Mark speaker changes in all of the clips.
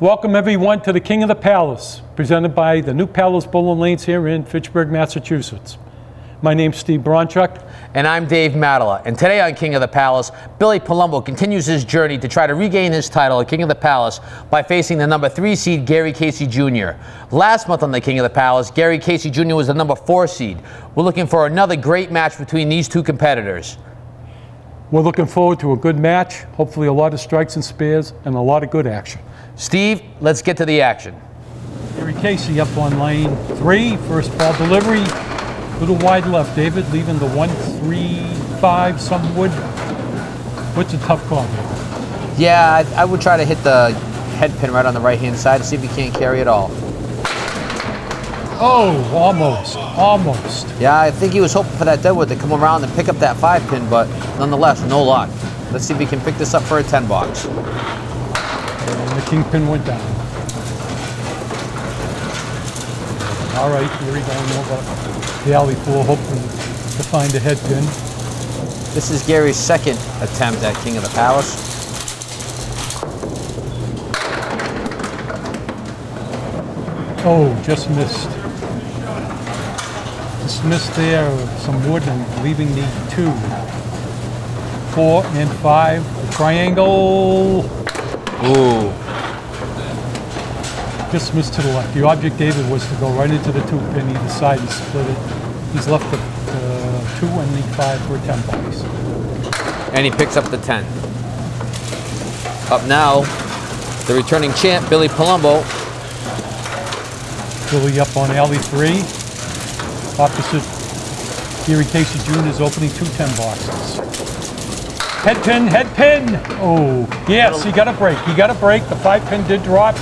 Speaker 1: Welcome everyone to the King of the Palace, presented by the New Palace Bowling Lanes here in Fitchburg, Massachusetts. My name's Steve Bronchuk.
Speaker 2: And I'm Dave Matala. And today on King of the Palace, Billy Palumbo continues his journey to try to regain his title at King of the Palace by facing the number 3 seed Gary Casey Jr. Last month on the King of the Palace, Gary Casey Jr. was the number 4 seed. We're looking for another great match between these two competitors.
Speaker 1: We're looking forward to a good match, hopefully a lot of strikes and spares, and a lot of good action. Steve, let's get to the action. Gary Casey up on lane 3, first ball delivery. Little wide left, David, leaving the 1-3-5, some wood. What's a tough call, David?
Speaker 2: Yeah, I would try to hit the head pin right on the right-hand side to see if he can't carry it all.
Speaker 1: Oh, almost.
Speaker 2: Yeah, I think he was hoping for that deadwood to come around and pick up that 5 pin, but nonetheless, no luck. Let's see if he can pick this up for a 10 box.
Speaker 1: And the kingpin went down. All right, here we go over the alley 4, hoping to find a head pin.
Speaker 2: This is Gary's second attempt at King of the Palace.
Speaker 1: Oh, just missed. Just missed there, some wood, and leaving the 2, 4, and 5. The triangle.
Speaker 2: Ooh.
Speaker 1: Just missed to the left. The object, David, was to go right into the 2 pin. He decided to split it. He's left the 2 and the 5 for a 10 box.
Speaker 2: And he picks up the 10. Up now, the returning champ, Billy Palumbo.
Speaker 1: Billy up on alley 3. Opposite Gary Casey Jr.'s opening 2 10 boxes. Head pin. Oh, yes, he got a break. The 5 pin did drop.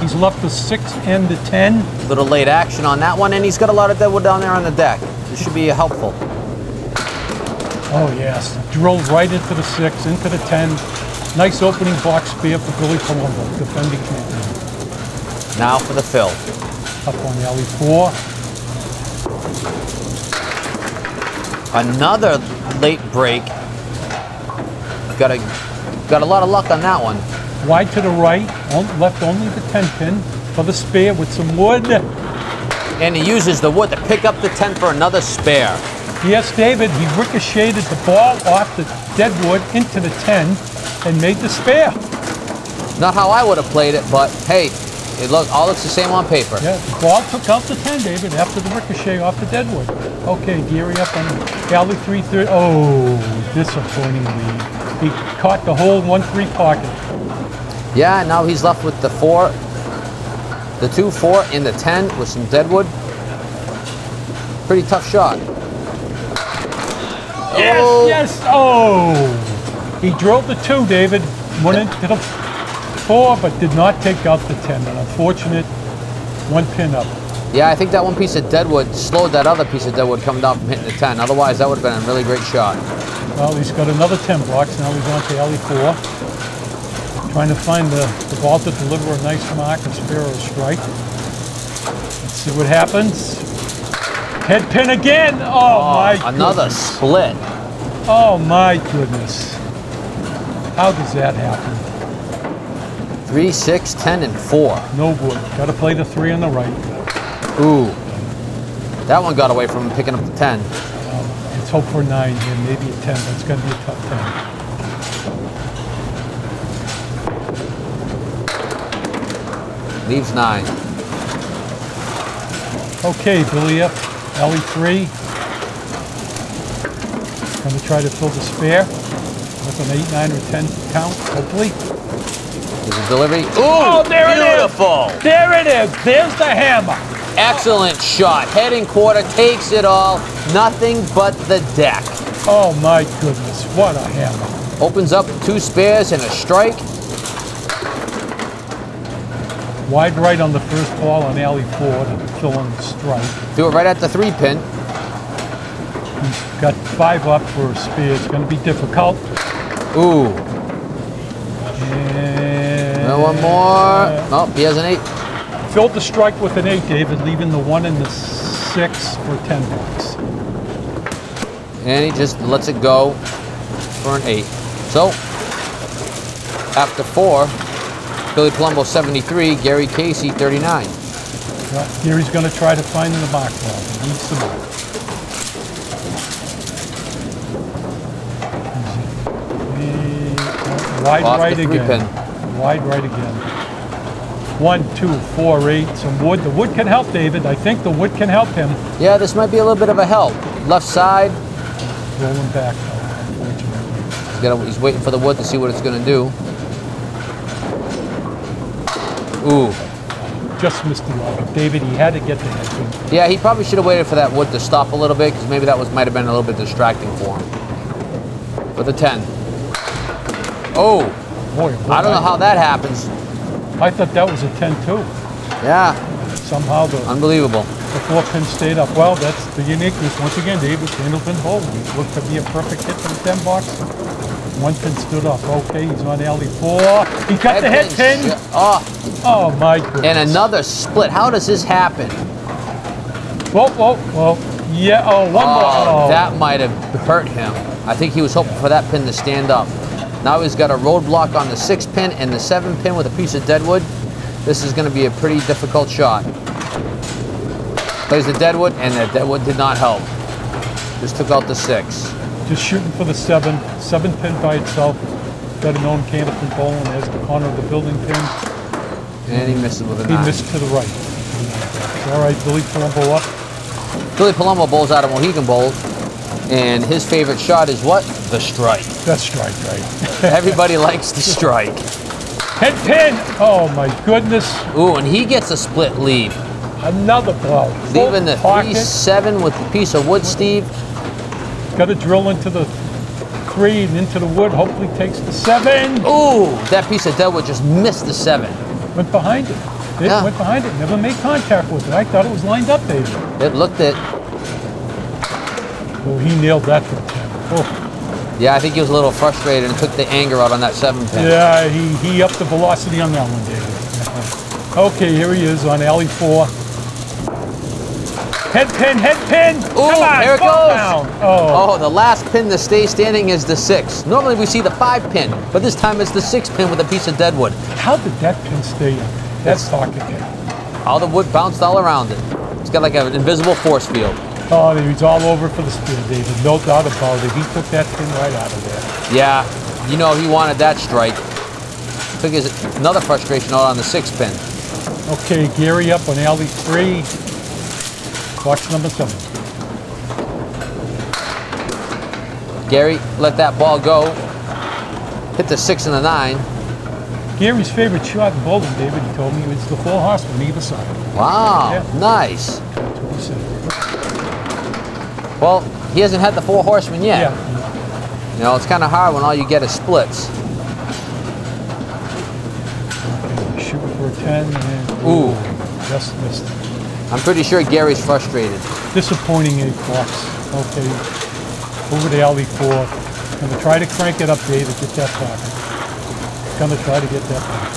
Speaker 1: He's left the 6 and the 10.
Speaker 2: Little late action on that one, and he's got a lot of deadwood down there on the deck. This should be helpful.
Speaker 1: Oh, yes. Drilled right into the 6, into the 10. Nice opening box spare for Billy Palumbo, defending champion.
Speaker 2: Now for the fill.
Speaker 1: Up on alley 4.
Speaker 2: Another late break. Got a lot of luck on that one.
Speaker 1: Wide to the right, left only the 10 pin for the spare with some wood.
Speaker 2: And he uses the wood to pick up the 10 for another spare.
Speaker 1: Yes, David, he ricocheted the ball off the deadwood into the 10 and made the spare.
Speaker 2: Not how I would have played it, but hey, it all looks the same on paper.
Speaker 1: Yeah, the ball took out the 10, David, after the ricochet off the deadwood. Okay, Gary up on alley 3. Oh, disappointing lead. He caught the whole 1-3 pocket.
Speaker 2: Yeah, now he's left with the 4, the 2, 4, and the 10 with some deadwood. Pretty tough shot.
Speaker 1: Yes. Oh, he drilled the 2, David. Went into the 4, but did not take out the 10. An unfortunate 1 pin up.
Speaker 2: Yeah, I think that one piece of deadwood slowed that other piece of deadwood coming down from hitting the 10. Otherwise, that would have been a really great shot.
Speaker 1: Well, he's got another 10 box. Now he's on to alley 4. Trying to find the ball to deliver a nice mark, a spare or a strike. Let's see what happens. Head pin again. Oh my goodness.
Speaker 2: Another split.
Speaker 1: Oh my goodness. How does that happen?
Speaker 2: 3, 6, 10, and 4.
Speaker 1: No good. Got to play the 3 on the right.
Speaker 2: Ooh. That one got away from him picking up the 10.
Speaker 1: Let's hope for 9 here, maybe a 10. That's going to be a tough 10.
Speaker 2: Leaves 9.
Speaker 1: Okay, Billy up, alley 3. Going to try to fill the spare with an 8, 9, or 10 count, hopefully.
Speaker 2: There's a delivery. Ooh,
Speaker 1: oh, there
Speaker 2: beautiful.
Speaker 1: it is. There it is. There's the hammer.
Speaker 2: Excellent shot. Head and quarter, takes it all. Nothing but the deck.
Speaker 1: Oh my goodness, what a hammer.
Speaker 2: Opens up 2 spares and a strike.
Speaker 1: Wide right on the first ball on alley 4 to fill in the strike.
Speaker 2: Threw it right at the 3 pin.
Speaker 1: He's got 5 up for a spare. It's going to be difficult.
Speaker 2: Ooh.
Speaker 1: And
Speaker 2: one more. Oh, he has an 8.
Speaker 1: Filled the strike with an 8, David, leaving the 1 and the 6 for 10 bucks.
Speaker 2: And he just lets it go for an 8. So, after 4, Billy Palumbo 73, Gary Casey 39.
Speaker 1: Well, Gary's going to try to find the mark ball. He needs the mark. Wide
Speaker 2: Off
Speaker 1: right
Speaker 2: the
Speaker 1: again.
Speaker 2: three-pin.
Speaker 1: Wide right again. 1, 2, 4, 8. Some wood. The wood can help David. I think the wood can help him.
Speaker 2: Yeah, this might be a little bit of a help. Left side.
Speaker 1: Rolling back, though, unfortunately.
Speaker 2: He's waiting for the wood to see what it's going to do. Ooh.
Speaker 1: Just missed the mark. David, he had to get the head pin.
Speaker 2: Yeah, he probably should have waited for that wood to stop a little bit, because maybe that might have been a little bit distracting for him. For the 10. Oh.
Speaker 1: Boy,
Speaker 2: I don't know how that happens.
Speaker 1: I thought that was a 10 too.
Speaker 2: Yeah.
Speaker 1: Somehow the
Speaker 2: Unbelievable.
Speaker 1: 4 pin stayed up. Well, that's the uniqueness. Once again, David, Candlepin bowling. It looked to be a perfect hit for the 10 box. 1 pin stood up. Okay, he's on alley 4. He got the head pin. Oh my goodness.
Speaker 2: And another split. How does this happen?
Speaker 1: Whoa, whoa, whoa. Yeah, oh, one more. Oh.
Speaker 2: That might have hurt him. I think he was hoping for that pin to stand up. Now he's got a roadblock on the 6 pin and the 7 pin with a piece of deadwood. This is going to be a pretty difficult shot. Plays the deadwood, and the deadwood did not help. Just took out the 6.
Speaker 1: Just shooting for the 7. 7 pin by itself. Better known Candlepin bowling as the corner of the building pin.
Speaker 2: And he misses with a 9.
Speaker 1: He missed to the right. All right, Billy Palumbo up.
Speaker 2: Billy Palumbo bowls out of Mohegan Bowl. And his favorite shot is what? The strike.
Speaker 1: The strike, right.
Speaker 2: Everybody likes the strike.
Speaker 1: Head pin! Oh my goodness.
Speaker 2: Ooh, and he gets a split lead.
Speaker 1: Another blow.
Speaker 2: Leaving the 3-7 with the piece of wood, Steve.
Speaker 1: Got to drill into the 3 and into the wood. Hopefully takes the 7.
Speaker 2: Ooh, that piece of deadwood just missed the 7.
Speaker 1: Went behind it. It went behind it. Never made contact with it. I thought it was lined up, David.
Speaker 2: It looked it.
Speaker 1: Oh, he nailed that for 10. Oh.
Speaker 2: Yeah, I think he was a little frustrated and took the anger out on that 7 pin.
Speaker 1: Yeah, he upped the velocity on that one, David. Okay, here he is on alley 4. Head pin, head pin!
Speaker 2: Ooh,
Speaker 1: come on,
Speaker 2: here it goes!
Speaker 1: Down. Oh.
Speaker 2: Oh, the last pin to stay standing is the 6. Normally we see the 5 pin, but this time it's the 6 pin with a piece of deadwood.
Speaker 1: How did that pin stay up? That's talking again.
Speaker 2: All the wood bounced all around it. It's got like an invisible force field.
Speaker 1: Oh, he's all over for the spin, David. No doubt about it. He took that pin right out of there.
Speaker 2: Yeah, you know he wanted that strike. Took another frustration out on the 6 pin.
Speaker 1: Okay, Gary up on alley 3. Box number 7.
Speaker 2: Gary let that ball go. Hit the 6 and the 9.
Speaker 1: Gary's favorite shot in bowling, David, he told me, was the 4 horsemen either side.
Speaker 2: Wow,
Speaker 1: Yeah.
Speaker 2: nice.
Speaker 1: That's what he said.
Speaker 2: Well, he hasn't had the 4 horsemen yet.
Speaker 1: Yeah.
Speaker 2: You know, it's kind of hard when all you get is splits.
Speaker 1: Okay, shooting for a 10 and
Speaker 2: Ooh.
Speaker 1: Just missed.
Speaker 2: I'm pretty sure Gary's frustrated.
Speaker 1: Disappointing 8 box. Okay, over to alley 4. Gonna try to crank it up, David. Get that back. Gonna try to get that back.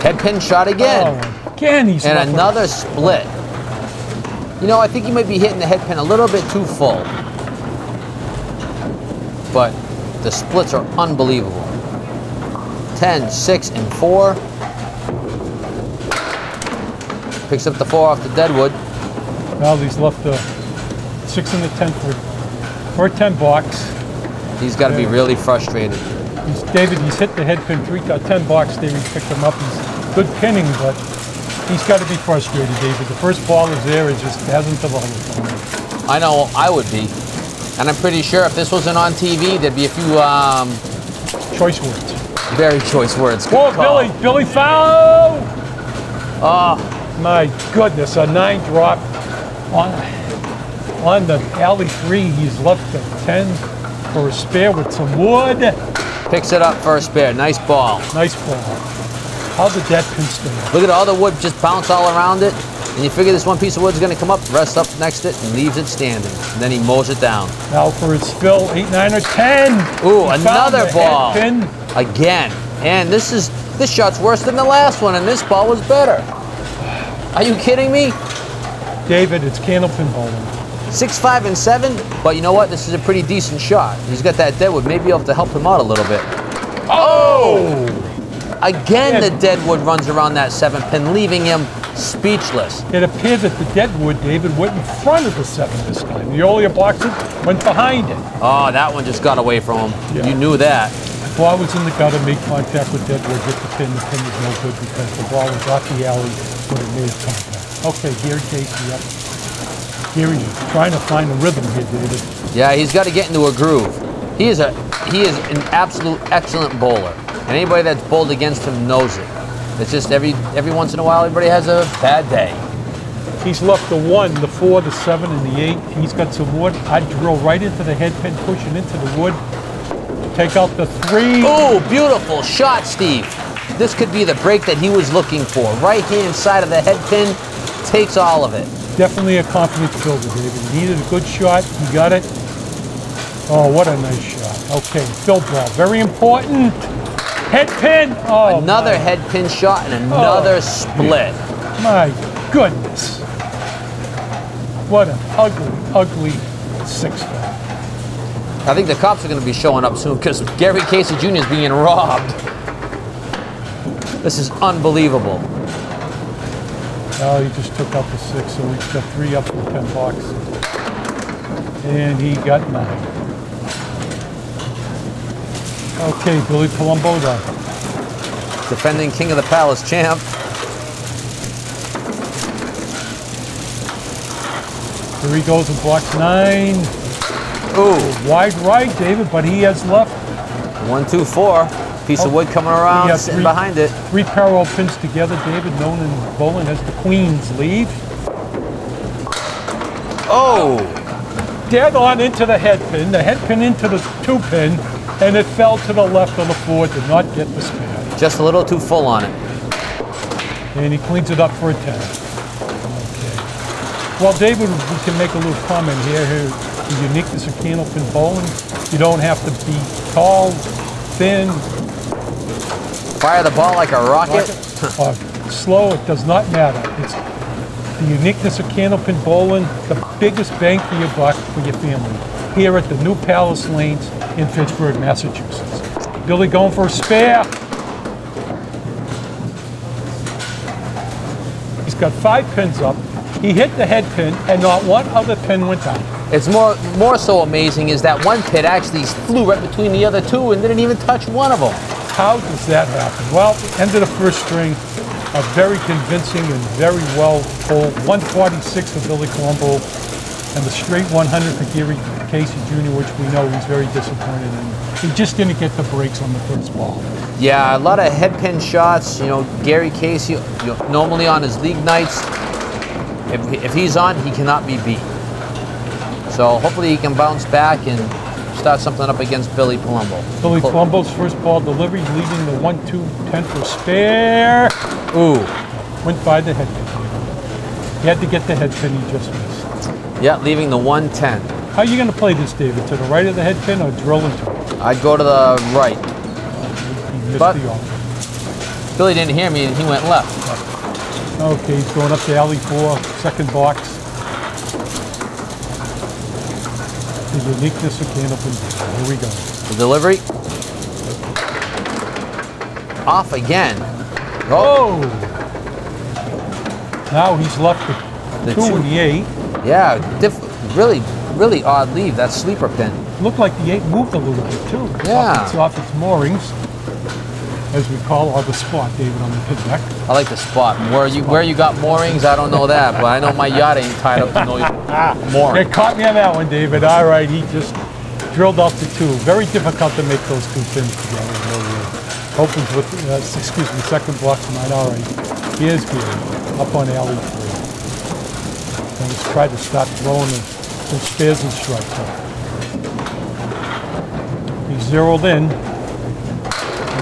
Speaker 2: Head pin shot again.
Speaker 1: Oh, again he's
Speaker 2: and another split. You know, I think he might be hitting the head pin a little bit too full. But the splits are unbelievable. 10, 6, and 4. Picks up the 4 off the deadwood.
Speaker 1: Now he's left the 6 and the 10 for a 10 box.
Speaker 2: He's got to be really frustrated.
Speaker 1: David, he's hit the head pin 10 box. David picked him up. He's good pinning, but he's got to be frustrated, David. The first ball is there. It just hasn't developed for him.
Speaker 2: I know I would be. And I'm pretty sure if this wasn't on TV, there'd be a few
Speaker 1: choice words.
Speaker 2: Very choice words.
Speaker 1: Whoa, Billy foul! Oh, my goodness, a 9 drop on the alley 3. He's left the 10 for a spare with some wood.
Speaker 2: Picks it up for a spare. Nice ball.
Speaker 1: Nice ball. How did that pin stay?
Speaker 2: Look at all the wood just bounce all around it. And you figure this one piece of wood is going to come up, rests up next to it, and leaves it standing. And then he mows it down.
Speaker 1: Now for his fill, 8, 9, or 10.
Speaker 2: Ooh, another ball.
Speaker 1: Pin.
Speaker 2: Again. And this shot's worse than the last one, and this ball was better. Are you kidding me?
Speaker 1: David, it's Candlepin bowling.
Speaker 2: 6, 5, and 7. But you know what? This is a pretty decent shot. He's got that deadwood. Maybe you'll have to help him out a little bit.
Speaker 1: Oh!
Speaker 2: Again, the deadwood runs around that 7-pin, leaving him speechless.
Speaker 1: It appeared that the deadwood, David, went in front of the 7 this time. The earlier boxer went behind it.
Speaker 2: Oh, that one just got away from him.
Speaker 1: Yeah.
Speaker 2: You knew that.
Speaker 1: The ball was in the gutter, made contact with deadwood, hit the pin. The pin was no good because the ball was off the alley when it made contact. Okay, Gary Casey up. Gary's trying to find a rhythm here, David.
Speaker 2: Yeah, he's got to get into a groove. He is an absolute excellent bowler. And anybody that's bowled against him knows it. It's just every once in a while, everybody has a bad day.
Speaker 1: He's left the 1, the 4, the 7, and the 8. He's got some wood. I'd drill right into the head pin, push it into the wood. Take out the 3.
Speaker 2: Oh, beautiful shot, Steve. This could be the break that he was looking for. Right-hand side of the head pin takes all of it.
Speaker 1: Definitely a confidence builder, David. He needed a good shot. He got it. Oh, what a nice shot. Okay, field ball. Very important. Head pin. Oh,
Speaker 2: another head pin shot and another split.
Speaker 1: My goodness. What an ugly, ugly 6-ball.
Speaker 2: I think the cops are going to be showing up soon because Gary Casey Jr. is being robbed. This is unbelievable.
Speaker 1: Oh, he just took out the 6, so he's got 3 up in 10 bucks. And he got 9. Okay, Billy Palumbo, the
Speaker 2: defending King of the Palace champ.
Speaker 1: Here he goes in box 9.
Speaker 2: Ooh.
Speaker 1: Wide right, David, but he has left.
Speaker 2: 1, 2, 4. Piece of wood coming around, sitting behind it.
Speaker 1: 3 parallel pins together, David, known in bowling as the Queen's lead.
Speaker 2: Oh!
Speaker 1: Dead on into the head pin into the 2-pin, and it fell to the left of the 4, did not get the spare.
Speaker 2: Just a little too full on it.
Speaker 1: And he cleans it up for a 10. Okay. Well, David, we can make a little comment here. The uniqueness of candlepin bowling. You don't have to be tall, thin.
Speaker 2: Fire the ball like a rocket.
Speaker 1: Slow, it does not matter. It's the uniqueness of candlepin bowling, the biggest bang for your buck for your family. Here at the New Palace Lanes in Pittsburgh, Massachusetts. Billy going for a spare. He's got 5 pins up. He hit the head pin, and not one other pin went down.
Speaker 2: It's more so amazing is that one pin actually flew right between the other 2 and didn't even touch one of them.
Speaker 1: How does that happen? Well, end of the first string, a very convincing and very well pulled 146 for Billy Palumbo, and the straight 100 for Gary Casey Jr., which we know he's very disappointed in. He just didn't get the breaks on the first ball.
Speaker 2: Yeah, a lot of head pin shots. You know, Gary Casey, normally on his league nights, if he's on, he cannot be beat. So hopefully he can bounce back and start something up against Billy Palumbo.
Speaker 1: Billy Palumbo's first ball delivery, leaving the 1-2-10 for spare.
Speaker 2: Ooh.
Speaker 1: Went by the head pin. He had to get the head pin, he just missed.
Speaker 2: Yeah, leaving the 110.
Speaker 1: How are you going to play this, David? To the right of the head pin or drill into it?
Speaker 2: I'd go to the right.
Speaker 1: He missed
Speaker 2: But
Speaker 1: the offer.
Speaker 2: Billy didn't hear me and he went left.
Speaker 1: Okay, he's going up to alley 4, second box. The uniqueness of candlepin. Here we go.
Speaker 2: The delivery. Off again.
Speaker 1: Oh! Now he's left the 2 and the 8.
Speaker 2: Yeah, really odd leave, that sleeper pin.
Speaker 1: Looked like the 8 moved a little bit too.
Speaker 2: Yeah.
Speaker 1: It's off its moorings, as we call it, or the spot, David, on the pin deck.
Speaker 2: I like the spot. Where you got moorings, I don't know that, but I know my yacht ain't tied up to no mooring.
Speaker 1: They caught me on that one, David. All right, he just drilled out the 2. Very difficult to make those 2 pins together. Opens with, excuse me, second block tonight. All right, here's Gary, up on alley 3. And he's tried to start throwing some spares and strikes up. He's zeroed in.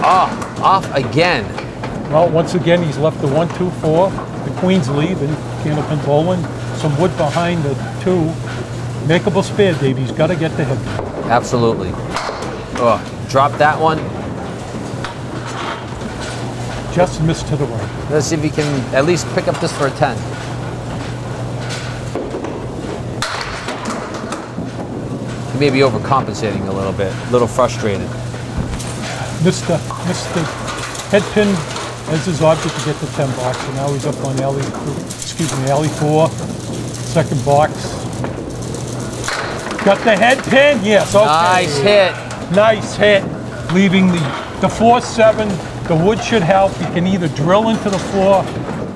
Speaker 2: Off again.
Speaker 1: Well, once again, he's left the 1-2-4. The Queen's lead in candlepin bowling. Some wood behind the 2. Makeable spare, Dave. He's got to get the head.
Speaker 2: Absolutely. Drop that one.
Speaker 1: Just missed to the right.
Speaker 2: Let's see if he can at least pick up this for a 10. He may be overcompensating a little bit, a little frustrated.
Speaker 1: Missed the Head pin as his object to get the 10 box. So now he's up on alley 4. Second box. Got the head pin. Yes. Okay.
Speaker 2: Nice hit.
Speaker 1: Nice hit. Leaving the 4-7. The wood should help. You can either drill into the 4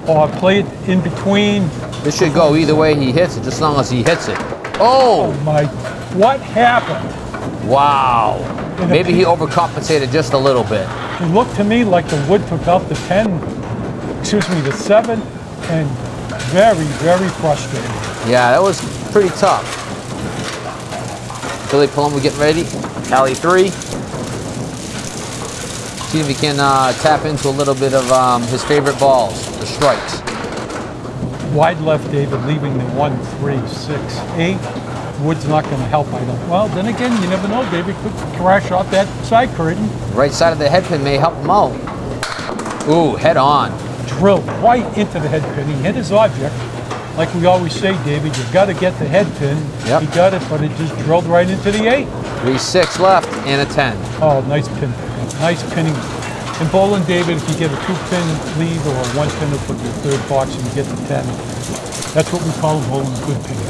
Speaker 1: or play it in between.
Speaker 2: This should go either way he hits it, just as long as he hits it. Oh!
Speaker 1: Oh my! What happened?
Speaker 2: Wow. Maybe he overcompensated just a little bit.
Speaker 1: It looked to me like the wood took out the 10, excuse me, the 7, and very, very frustrating.
Speaker 2: Yeah, that was pretty tough. Billy Palumbo getting ready. Alley 3. See if he can tap into a little bit of his favorite balls, the strikes.
Speaker 1: Wide left, David, leaving the 1, 3, 6, 8. Wood's not going to help, I don't. Well, then again, you never know, David could crash off that side curtain.
Speaker 2: Right side of the head pin may help him out. Ooh, head on.
Speaker 1: Drilled right into the head pin. He hit his object. Like we always say, David, you got to get the head pin.
Speaker 2: Yep.
Speaker 1: He got it, but it just drilled right into the 8.
Speaker 2: 3-6 left and a 10.
Speaker 1: Oh, nice pin. Nice pinning. In bowling, David, if you get a 2-pin lead or a 1-pin for your third box and you get the 10, that's what we call bowling good pinning.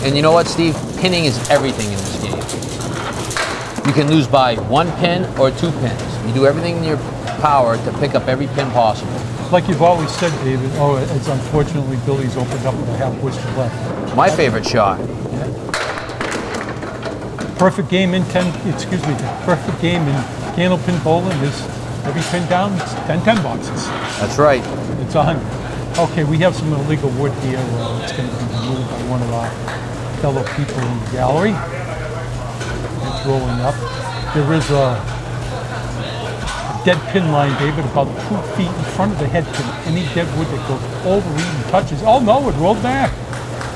Speaker 2: And you know what, Steve? Pinning is everything in this game. You can lose by 1 pin or 2 pins. You do everything in your power to pick up every pin possible.
Speaker 1: Like you've always said, David, it's unfortunately Billy's opened up with a half bush to left.
Speaker 2: My favorite shot.
Speaker 1: Yeah. Perfect game in the perfect game in Candlepin bowling is every pin down, it's 10 boxes.
Speaker 2: That's right.
Speaker 1: It's 100. Okay, we have some illegal wood here. It's going to be removed by one of our fellow people in the gallery. It's rolling up. There is a dead pin line, David, about 2 feet in front of the head pin. Any dead wood that goes over even touches. Oh no, it rolled back.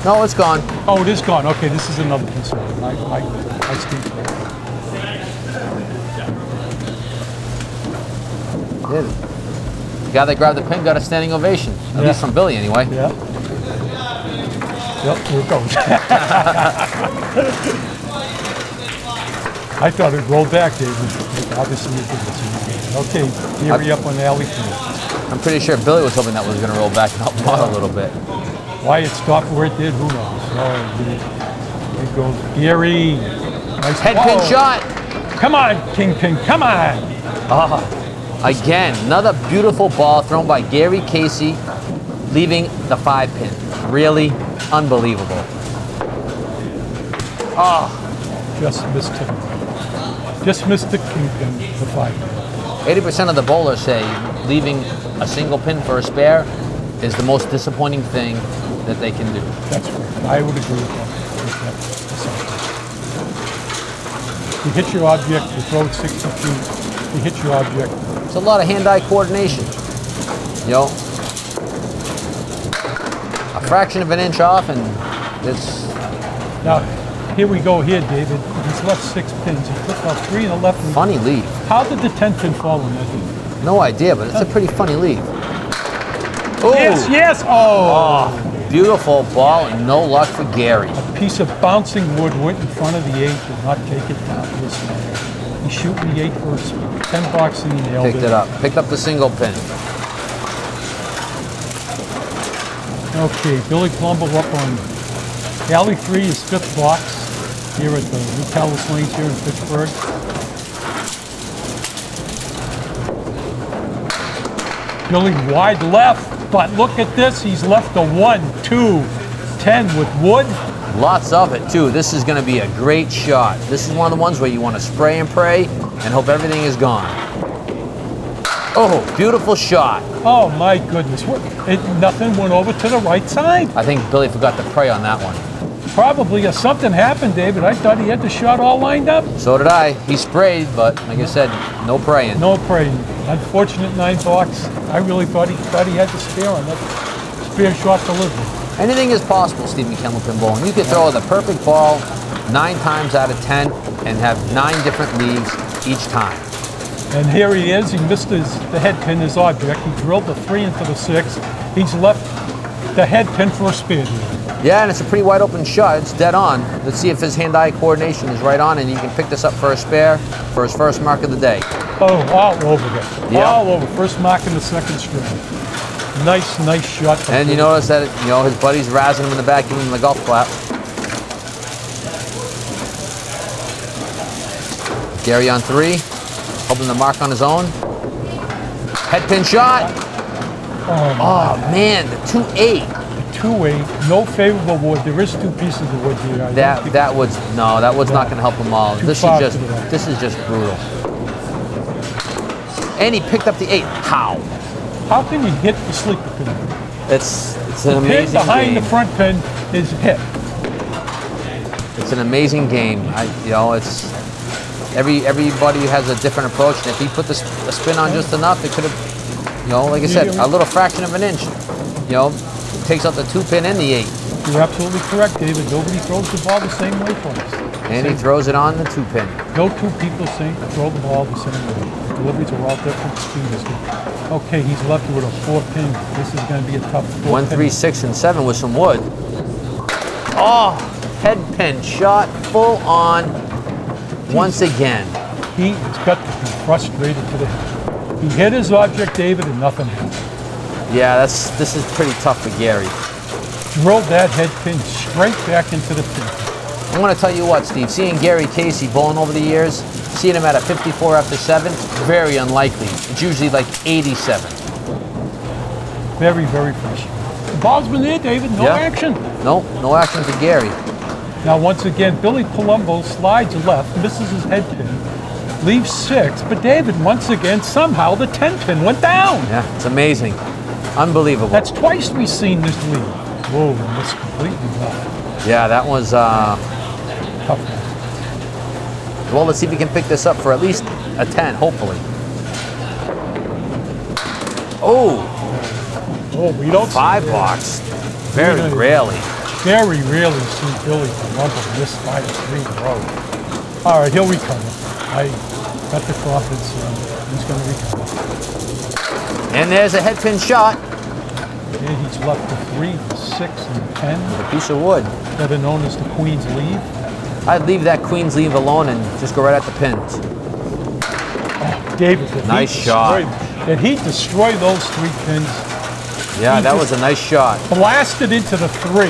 Speaker 2: No, it's gone.
Speaker 1: Oh, it is gone. Okay, this is another concern. I speak.
Speaker 2: The guy that grabbed the pin got a standing ovation, at least from Billy anyway.
Speaker 1: Yeah. Yep, here it goes. I thought it rolled back, David. Obviously it didn't. Okay, Gary up on alley 3.
Speaker 2: I'm pretty sure Billy was hoping that was going to roll back and help him out a little bit.
Speaker 1: Why it stopped where it did, who knows? Oh, there goes Gary. Nice
Speaker 2: Head pin shot.
Speaker 1: Come on, Kingpin, come on.
Speaker 2: Again, another beautiful ball thrown by Gary Casey, leaving the 5 pin. Really unbelievable. Oh.
Speaker 1: Just missed him. Just missed the Kingpin, the 5 pin.
Speaker 2: 80% of the bowlers say leaving a single pin for a spare is the most disappointing thing that they can do.
Speaker 1: That's right. I would agree with that. You hit your object, you throw it 60 feet, you hit your object.
Speaker 2: It's a lot of hand-eye coordination. You know, a fraction of an inch off and it's...
Speaker 1: Now, here we go here, David. He's left 6 pins. He took out 3 in the left.
Speaker 2: Funny leave.
Speaker 1: How did the 10 pin fall in that?
Speaker 2: No idea, but it's a pretty funny leave.
Speaker 1: Ooh. Yes, yes! Oh!
Speaker 2: Beautiful ball and no luck for Gary.
Speaker 1: A piece of bouncing wood went in front of the 8, did not take it down. He's shooting the 8 first. 10 box and he nailed it.
Speaker 2: Picked it up. Picked up the single pin.
Speaker 1: Okay, Billy Palumbo up on alley 3 is 5th box here at the New Palace Lanes here in Pittsburgh. Billy wide left, but look at this. He's left a 1, 2, 10 with wood.
Speaker 2: Lots of it too. This is going to be a great shot. This is one of the ones where you want to spray and pray and hope everything is gone. Oh, beautiful shot.
Speaker 1: Oh my goodness. Nothing went over to the right side.
Speaker 2: I think Billy forgot to pray on that one.
Speaker 1: Probably. Something happened, David. I thought he had the shot all lined up.
Speaker 2: So did I. He sprayed, but like I said, no praying.
Speaker 1: No praying. Unfortunate 9 box. I really thought he had the spare on that spare shot delivery.
Speaker 2: Anything is possible, Stephen Candlepin bowling. You could throw the perfect ball 9 times out of 10 and have 9 different leaves each time.
Speaker 1: And here he is. He missed the head pin, his object. He drilled the 3 into the 6. He's left the head pin for a spare.
Speaker 2: Yeah, and it's a pretty wide open shot. It's dead on. Let's see if his hand-eye coordination is right on and he can pick this up for a spare for his first mark of the day.
Speaker 1: Oh, all over there.
Speaker 2: Yep.
Speaker 1: All over. First mark in the second string. Nice, nice shot.
Speaker 2: And you notice that, you know, his buddy's razzing him in the back, giving him the golf clap. Gary on 3, hoping to mark on his own. Head pin shot. Oh man, the 2-8.
Speaker 1: The 2-8, no favorable wood. There is 2 pieces of wood here.
Speaker 2: That wood's not going to help them all. This is just brutal. And he picked up the 8. How?
Speaker 1: How can you hit the sleeper pin?
Speaker 2: It's an amazing
Speaker 1: pin behind
Speaker 2: game.
Speaker 1: the front pin is hit.
Speaker 2: It's an amazing game. You know, it's everybody has a different approach, and if he put the spin on just enough, it could have, you know, like I said, a little fraction of an inch. You know, takes out the 2 pin and the 8.
Speaker 1: You're absolutely correct, David. Nobody throws the ball the same way for us.
Speaker 2: And he throws it on the 2 pin.
Speaker 1: No 2 people throw the ball the same way. Deliveries are all different speeds. Okay, he's left with a 4 pin. This is going to be a tough 4
Speaker 2: 1, 3, 6, and 7 with some wood. Oh, head pin shot full on once again.
Speaker 1: He has got to be frustrated today. He hit his object, David, and nothing happened.
Speaker 2: Yeah, this is pretty tough for Gary.
Speaker 1: Drilled that head pin straight back into the pin.
Speaker 2: I'm going to tell you what, Steve, seeing Gary Casey bowling over the years, seeing him at a 54 after 7, very unlikely. It's usually like 87.
Speaker 1: Very, very frustrating. The ball's been there, David. No action.
Speaker 2: No action for Gary.
Speaker 1: Now, once again, Billy Palumbo slides left, misses his head pin, leaves 6. But David, once again, somehow the 10 pin went down.
Speaker 2: Yeah, it's amazing. Unbelievable.
Speaker 1: That's twice we've seen this lead. Whoa, missed completely left.
Speaker 2: Yeah, that was
Speaker 1: tough one.
Speaker 2: Well, let's see if we can pick this up for at least a 10, hopefully. Oh,
Speaker 1: we don't
Speaker 2: 5 box. Very rarely.
Speaker 1: Very rarely see Billy Palumbo miss 5 or 3 in a row. All right, he'll recover. I got the confidence he's going to recover.
Speaker 2: And there's a head pin shot.
Speaker 1: And he's left the 3, the 6, and the 10.
Speaker 2: With a piece of wood.
Speaker 1: Better known as the Queen's Leave.
Speaker 2: I'd leave that Queen's Leave alone and just go right at the pins.
Speaker 1: Oh, David,
Speaker 2: nice shot.
Speaker 1: Did he destroy those 3 pins?
Speaker 2: Yeah, that was a nice shot.
Speaker 1: Blasted into the 3,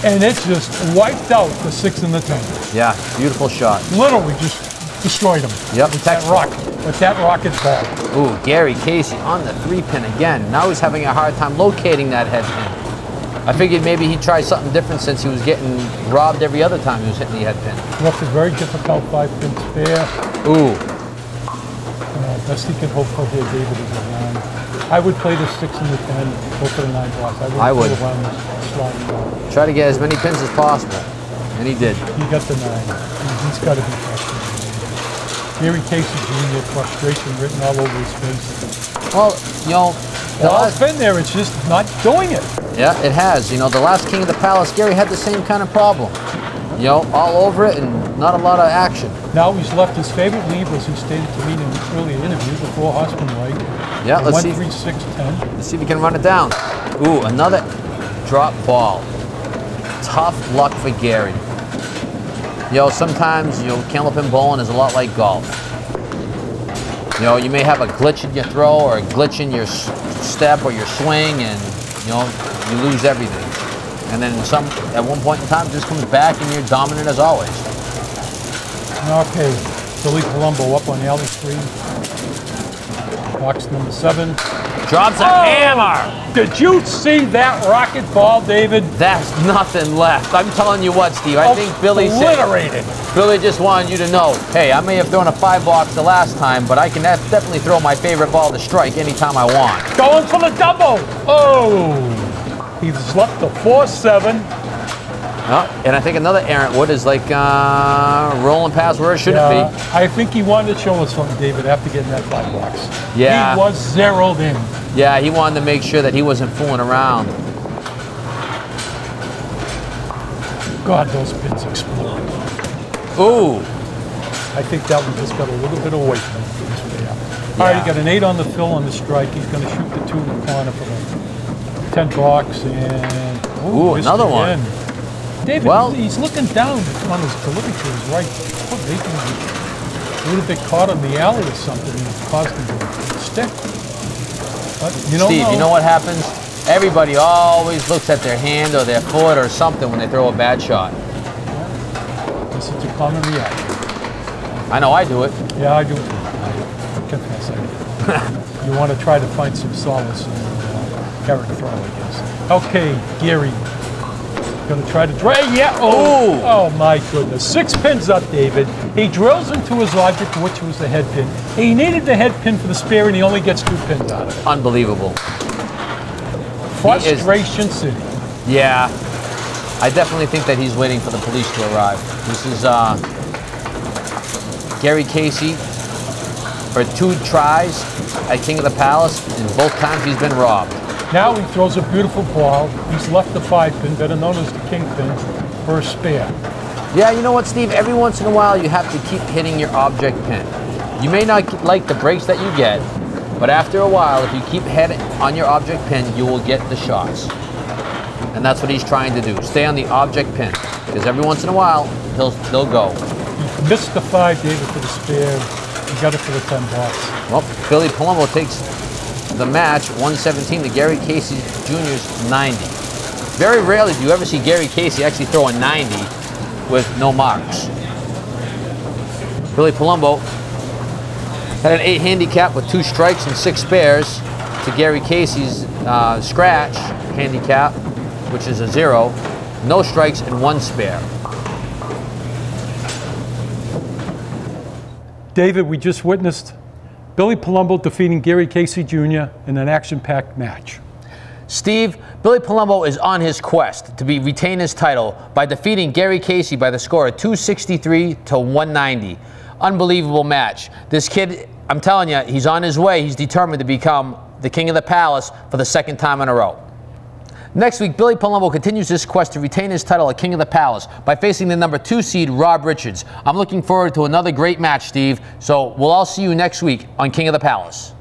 Speaker 1: and it just wiped out the 6 and the 10.
Speaker 2: Yeah, beautiful shot.
Speaker 1: Literally just destroyed them.
Speaker 2: Yep.
Speaker 1: With that rocket ball.
Speaker 2: Ooh, Gary Casey on the 3 pin again. Now he's having a hard time locating that head pin. I figured maybe he'd try something different since he was getting robbed every other time he was hitting the head pin.
Speaker 1: Left a very difficult 5 pin spare.
Speaker 2: Ooh.
Speaker 1: Best he can hope for here, David, is a 9. I would play the 6 and the 10, go for the 9 box. I would.
Speaker 2: Try to get as many pins as possible. And he did.
Speaker 1: He got the 9. He's got to be frustrated. Gary Casey Jr., frustration written all over his face.
Speaker 2: Well, you know,
Speaker 1: it's been there, it's just not doing it.
Speaker 2: Yeah, it has. You know, the last King of the Palace, Gary had the same kind of problem. You know, all over it and not a lot of action.
Speaker 1: Now he's left his favorite leave, as he stated to me in an earlier interview, the 4 horseman right.
Speaker 2: Yeah, let's see.
Speaker 1: 1, 3, 6, 10.
Speaker 2: Let's see if we can run it down. Ooh, another drop ball. Tough luck for Gary. You know, sometimes, you know, Candlepin bowling is a lot like golf. You know, you may have a glitch in your throw or a glitch in your step or your swing, and, you know, you lose everything. And then at one point in time, it just comes back and you're dominant as always.
Speaker 1: Okay, Billy Palumbo up on the alley screen. Box number 7.
Speaker 2: Drops a hammer!
Speaker 1: Did you see that rocket ball, David?
Speaker 2: That's nothing left. I'm telling you what, Steve, I think Billy
Speaker 1: obliterated.
Speaker 2: Billy just wanted you to know, hey, I may have thrown a 5 box the last time, but I can definitely throw my favorite ball to strike anytime I want.
Speaker 1: Going for the double! Oh! He's left the 4-7.
Speaker 2: And I think another errant wood is like rolling past where it shouldn't be.
Speaker 1: I think he wanted to show us something, David, after getting that 5 box.
Speaker 2: Yeah.
Speaker 1: He was zeroed in.
Speaker 2: Yeah, he wanted to make sure that he wasn't fooling around.
Speaker 1: God, those pins explode.
Speaker 2: Ooh.
Speaker 1: I think that one just got a little bit away from him. All right, he got an 8 on the fill on the strike. He's going to shoot the 2 in the corner for the 10 box, and
Speaker 2: another one.
Speaker 1: David, he's looking down on his delivery to his right foot. What if they caught him in the alley or something and it caused him to stick? But you don't
Speaker 2: Steve,
Speaker 1: know.
Speaker 2: you know what happens? Everybody always looks at their hand or their foot or something when they throw a bad shot.
Speaker 1: This is a common reaction.
Speaker 2: I know I do it.
Speaker 1: Yeah, I do too. I confess I do. You want to try to find some solace in Eric throw, I guess. Okay, Gary. Going to try to drag. Yeah. Oh. Oh my goodness. 6 pins up, David. He drills into his object, which was the head pin. He needed the head pin for the spare, and he only gets 2 pins out of it.
Speaker 2: Unbelievable.
Speaker 1: Frustration City.
Speaker 2: Yeah. I definitely think that he's waiting for the police to arrive. This is Gary Casey for 2 tries at King of the Palace, and both times he's been robbed.
Speaker 1: Now he throws a beautiful ball. He's left the 5 pin, better known as the king pin, for a spare.
Speaker 2: Yeah, you know what, Steve? Every once in a while, you have to keep hitting your object pin. You may not like the breaks that you get, but after a while, if you keep hitting on your object pin, you will get the shots. And that's what he's trying to do. Stay on the object pin, because every once in a while, they'll go.
Speaker 1: He missed the 5, David, for the spare. He got it for the 10 bucks.
Speaker 2: Well, Billy Palumbo takes the match, 117 to Gary Casey Jr.'s 90. Very rarely do you ever see Gary Casey actually throw a 90 with no marks. Billy Palumbo had an 8 handicap with 2 strikes and 6 spares to Gary Casey's scratch handicap, which is a 0, no strikes and 1 spare.
Speaker 1: David, we just witnessed Billy Palumbo defeating Gary Casey Jr. in an action-packed match.
Speaker 2: Steve, Billy Palumbo is on his quest to retain his title by defeating Gary Casey by the score of 263 to 190. Unbelievable match. This kid, I'm telling you, he's on his way. He's determined to become the King of the Palace for the 2nd time in a row. Next week, Billy Palumbo continues his quest to retain his title at King of the Palace by facing the number 2 seed, Rob Richards. I'm looking forward to another great match, Steve. So we'll all see you next week on King of the Palace.